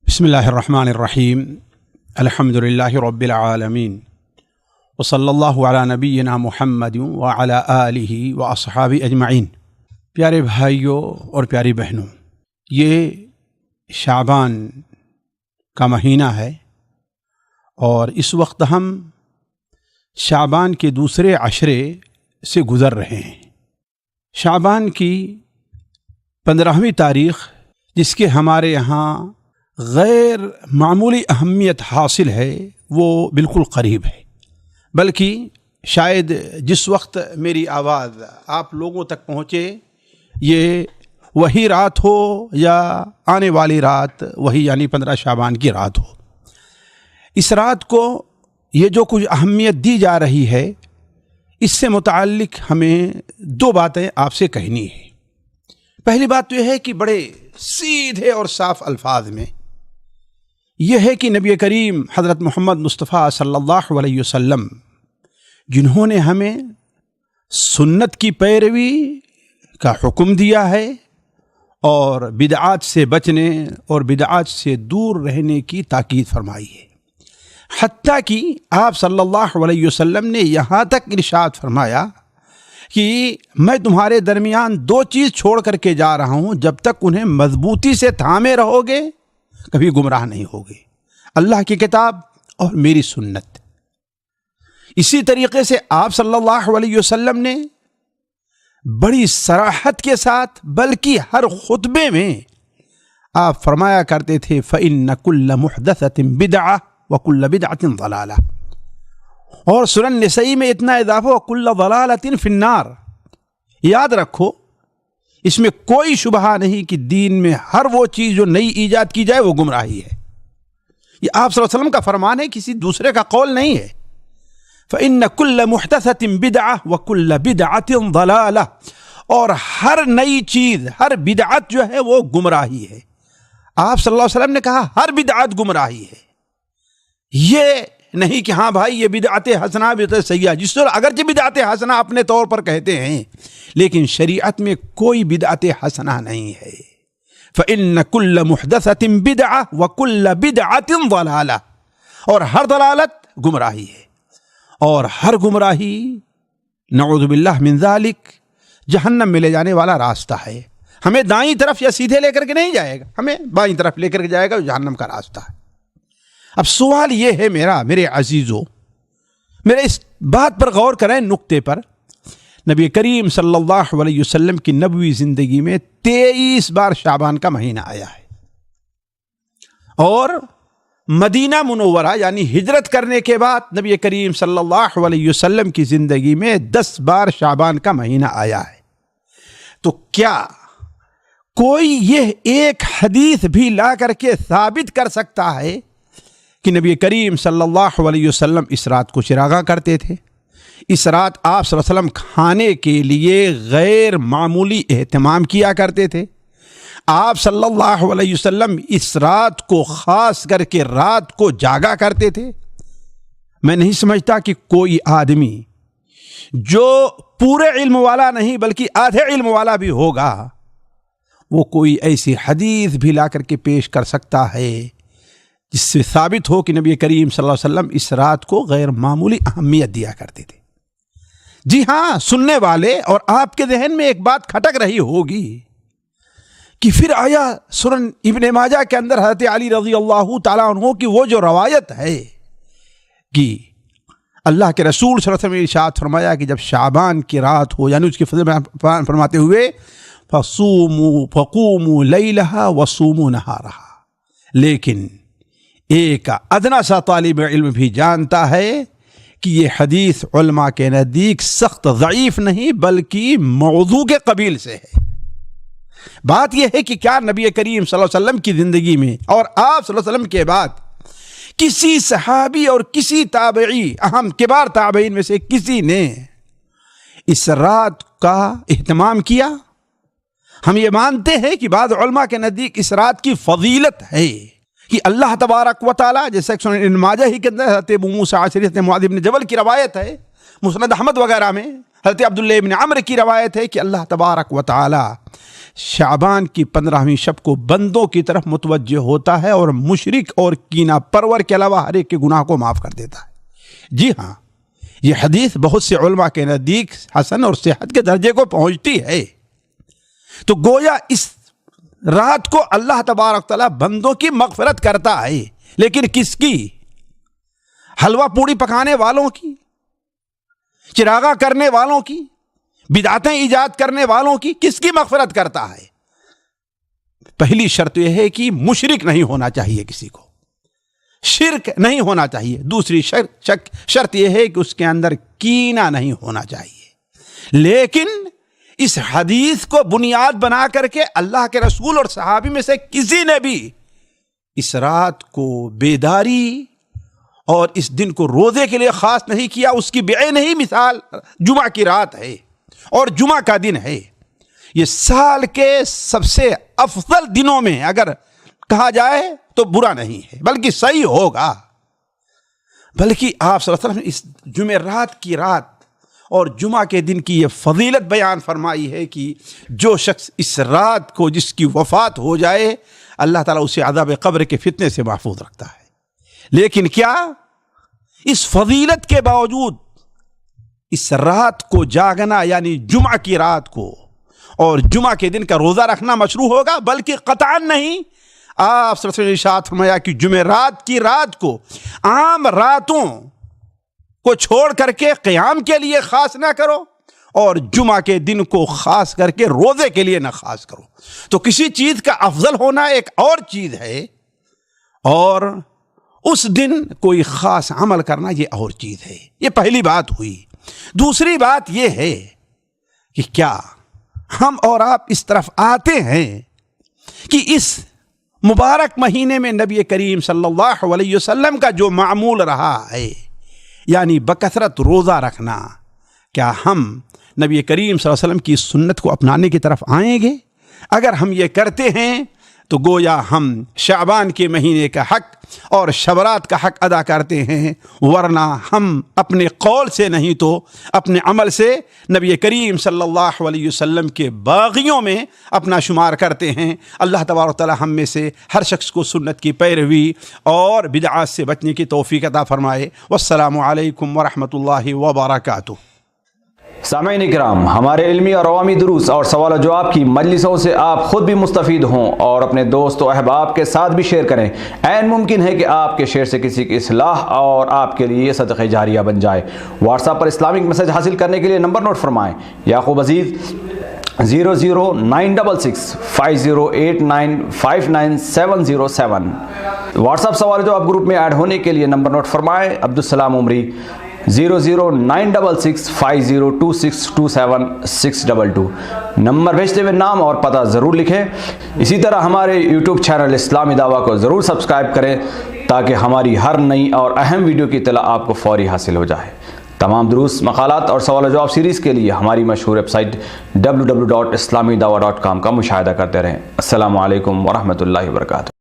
بسم اللہ الرحمن الرحیم الحمد للہ رب العالمین وصلی اللہ علی نبینا محمد وعلی آلہ واصحابہ اجمعین۔ پیارے بھائیوں اور پیاری بہنوں، یہ شعبان کا مہینہ ہے اور اس وقت ہم شعبان کے دوسرے عشرے سے گزر رہے ہیں۔ شعبان کی 15ویں تاریخ، جس کے ہمارے یہاں غیر معمولی اہمیت حاصل ہے، وہ بالکل قریب ہے، بلکہ شاید جس وقت میری آواز آپ لوگوں تک پہنچے یہ وہی رات ہو یا آنے والی رات وہی یعنی 15 شعبان کی رات ہو۔ اس رات کو یہ جو کچھ اہمیت دی جا رہی ہے، اس سے متعلق ہمیں دو باتیں آپ سے کہنی ہے۔ پہلی بات تو یہ ہے کہ بڑے سیدھے اور صاف الفاظ میں یہ ہے کہ نبی کریم حضرت محمد مصطفیٰ صلی اللہ علیہ وسلم، جنہوں نے ہمیں سنت کی پیروی کا حکم دیا ہے اور بدعات سے بچنے اور بدعات سے دور رہنے کی تاکید فرمائی ہے، حتیٰ کہ آپ صلی اللہ علیہ وسلم نے یہاں تک ارشاد فرمایا کہ میں تمہارے درمیان دو چیز چھوڑ کر کے جا رہا ہوں، جب تک انہیں مضبوطی سے تھامے رہو گے کبھی گمراہ نہیں ہوگے، اللہ کی کتاب اور میری سنت۔ اسی طریقے سے آپ صلی اللہ علیہ وسلم نے بڑی صراحت کے ساتھ، بلکہ ہر خطبے میں آپ فرمایا کرتے تھے فَإِنَّ كُلَّ مُحْدَثَةٍ بِدْعَةٍ وَكُلَّ بِدْعَةٍ ضَلَالَةٍ، اور سنن نسائی میں اتنا اضافہ وَكُلَّ ضَلَالَةٍ فِي النَّارِ۔ یاد رکھو، اس میں کوئی شبہ نہیں کہ دین میں ہر وہ چیز جو نئی ایجاد کی جائے وہ گمراہی ہے۔ یہ آپ صلی اللہ علیہ وسلم کا فرمان ہے، کسی دوسرے کا قول نہیں ہے۔ فَإِنَّ كُلَّ مُحْدَثَةٍ بِدْعَةٍ وَكُلَّ بِدْعَةٍ ضَلَالَةٍ، اور ہر نئی چیز، ہر بدعت جو ہے وہ گمراہی ہے۔ آپ صلی اللہ علیہ وسلم نے کہا ہر بدعت گمراہی ہے، یہ نہیں کہ ہاں بھائی یہ بدعت حسنہ بدعت سیئہ، جس طرح اگرچہ بدعت حسنہ اپنے طور پر کہتے ہیں، لیکن شریعت میں کوئی بدعت حسنہ نہیں ہے۔ فَإِنَّ كُلَّ مُحْدَثَةٍ بِدْعَةٍ وَكُلَّ بِدْعَةٍ ضَلَالَةٍ، اور ہر ضلالت گمراہی ہے، اور ہر گمراہی نعوذ باللہ من ذالک جہنم میں لے جانے والا راستہ ہے۔ ہمیں دائیں طرف یا سیدھے لے کر کے نہیں جائے گا، ہمیں بائیں طرف لے کر کے جائے گا، جہنم کا راستہ ہے۔ اب سوال یہ ہے میرے عزیزوں، میرے اس بات پر غور کریں، نقطے پر۔ نبی کریم صلی اللہ علیہ وسلم کی نبوی زندگی میں 23 بار شعبان کا مہینہ آیا ہے، اور مدینہ منورہ یعنی ہجرت کرنے کے بعد نبی کریم صلی اللہ علیہ وسلم کی زندگی میں 10 بار شعبان کا مہینہ آیا ہے۔ تو کیا کوئی یہ ایک حدیث بھی لا کر کے ثابت کر سکتا ہے کہ نبی کریم صلی اللہ علیہ وسلم اس رات کو چراغاں کرتے تھے؟ اس رات آپ صلی اللہ علیہ وسلم کھانے کے لیے غیر معمولی اہتمام کیا کرتے تھے۔ آپ صلی اللہ علیہ وسلم اس رات کو خاص کر کے رات کو جاگا کرتے تھے۔ میں نہیں سمجھتا کہ کوئی آدمی جو پورے علم والا نہیں بلکہ آدھے علم والا بھی ہوگا، وہ کوئی ایسی حدیث بھی لا کر کے پیش کر سکتا ہے جس سے ثابت ہو کہ نبی کریم صلی اللہ علیہ وسلم اس رات کو غیر معمولی اہمیت دیا کرتے تھے۔ جی ہاں، سننے والے اور آپ کے ذہن میں ایک بات کھٹک رہی ہوگی کہ پھر آیا سنن ابن ماجہ کے اندر حضرت علی رضی اللہ تعالیٰ عنہ کی وہ جو روایت ہے کہ اللہ کے رسول صلی اللہ علیہ وسلم نے ارشاد فرمایا کہ جب شعبان کی رات ہو، یعنی اس کی فضل میں فرماتے ہوئے فَصُومُوا فَقُومُوا لَيْلَهَا وَصُومُوا نَهَارَهَا، لیکن ایک ادنا سا طالب علم بھی جانتا ہے کہ یہ حدیث علماء کے نزدیک سخت ضعیف نہیں بلکہ موضوع کے قبیل سے ہے۔ بات یہ ہے کہ کیا نبی کریم صلی اللہ علیہ وسلم کی زندگی میں اور آپ صلی اللہ علیہ وسلم کے بعد کسی صحابی اور کسی تابعی، اہم کبار تابعین میں سے کسی نے اس رات کا اہتمام کیا؟ ہم یہ مانتے ہیں کہ بعض علماء کے نزدیک اس رات کی فضیلت ہے کہ اللہ تبارک و تعالیٰ، جیسے سنن ابن ماجہ ہی کے اندر حضرت ابو موسیٰ اشعری حضرت معاذ بن جبل کی روایت ہے، مسند احمد وغیرہ میں حضرت عبداللہ ابن عمرو کی روایت ہے کہ اللہ تبارک و تعالیٰ شعبان کی 15ویں شب کو بندوں کی طرف متوجہ ہوتا ہے اور مشرک اور کینہ پرور کے علاوہ ہر ایک کے گناہ کو معاف کر دیتا ہے۔ جی ہاں، یہ حدیث بہت سے علماء کے نزدیک حسن اور صحت کے درجے کو پہنچتی ہے۔ تو گویا اس رات کو اللہ تبارک تعالیٰ بندوں کی مغفرت کرتا ہے، لیکن کس کی؟ حلوہ پوڑی پکانے والوں کی، چراغاں کرنے والوں کی، بدعتیں ایجاد کرنے والوں کی، کس کی مغفرت کرتا ہے؟ پہلی شرط یہ ہے کہ مشرک نہیں ہونا چاہیے، کسی کو شرک نہیں ہونا چاہیے۔ دوسری شرط یہ ہے کہ اس کے اندر کینہ نہیں ہونا چاہیے۔ لیکن اس حدیث کو بنیاد بنا کر کے اللہ کے رسول اور صحابی میں سے کسی نے بھی اس رات کو بیداری اور اس دن کو روزے کے لیے خاص نہیں کیا۔ اس کی بعین ہی مثال جمعہ کی رات ہے اور جمعہ کا دن ہے۔ یہ سال کے سب سے افضل دنوں میں اگر کہا جائے تو برا نہیں ہے، بلکہ صحیح ہوگا۔ بلکہ آپ صلی اللہ علیہ وسلم نے اس جمعرات کی رات اور جمعہ کے دن کی یہ فضیلت بیان فرمائی ہے کہ جو شخص اس رات کو جس کی وفات ہو جائے، اللہ تعالیٰ اسے عذاب قبر کے فتنے سے محفوظ رکھتا ہے۔ لیکن کیا اس فضیلت کے باوجود اس رات کو جاگنا، یعنی جمعہ کی رات کو اور جمعہ کے دن کا روزہ رکھنا مشروع ہوگا؟ بلکہ قطعاً نہیں۔ آپ صلی اللہ علیہ وسلم نے ارشاد فرمایا کہ جمعرات کی رات کو عام راتوں کو چھوڑ کر کے قیام کے لیے خاص نہ کرو اور جمعہ کے دن کو خاص کر کے روزے کے لیے نہ خاص کرو۔ تو کسی چیز کا افضل ہونا ایک اور چیز ہے اور اس دن کوئی خاص عمل کرنا یہ اور چیز ہے۔ یہ پہلی بات ہوئی۔ دوسری بات یہ ہے کہ کیا ہم اور آپ اس طرف آتے ہیں کہ اس مبارک مہینے میں نبی کریم صلی اللہ علیہ وسلم کا جو معمول رہا ہے، یعنی بکثرت روزہ رکھنا، کیا ہم نبی کریم صلی اللہ علیہ وسلم کی سنت کو اپنانے کی طرف آئیں گے؟ اگر ہم یہ کرتے ہیں تو گویا ہم شعبان کے مہینے کا حق اور شبرات کا حق ادا کرتے ہیں، ورنہ ہم اپنے قول سے نہیں تو اپنے عمل سے نبی کریم صلی اللہ علیہ وسلم کے باغیوں میں اپنا شمار کرتے ہیں۔ اللہ تبارک تعالی ہم میں سے ہر شخص کو سنت کی پیروی اور بدعات سے بچنے کی توفیق عطا فرمائے۔ والسلام علیکم ورحمۃ اللہ وبرکاتہ۔ سامعین اکرام، ہمارے علمی اور عوامی دروس اور سوال و جواب کی مجلسوں سے آپ خود بھی مستفید ہوں اور اپنے دوست و احباب کے ساتھ بھی شیئر کریں۔ عین ممکن ہے کہ آپ کے شیئر سے کسی کی اصلاح اور آپ کے لیے صدقہ جاریہ بن جائے۔ واٹس ایپ پر اسلامک میسج حاصل کرنے کے لیے نمبر نوٹ فرمائیں: یعقوب عزیز 00966 5089 59707۔ واٹس ایپ سوال جواب گروپ میں ایڈ ہونے کے لیے نمبر نوٹ فرمائیں: عبدالسلام عمری 00966 502627 نمبر بھیجتے ہوئے نام اور پتہ ضرور لکھیں۔ اسی طرح ہمارے یوٹیوب چینل اسلامی دعویٰ کو ضرور سبسکرائب کریں تاکہ ہماری ہر نئی اور اہم ویڈیو کی اطلاع آپ کو فوری حاصل ہو جائے۔ تمام دروس، مقالات اور سوال و جواب سیریز کے لیے ہماری مشہور ویب سائٹ www.islamidawah.com کا مشاہدہ کرتے رہیں۔ السلام علیکم ورحمۃ اللہ وبرکاتہ۔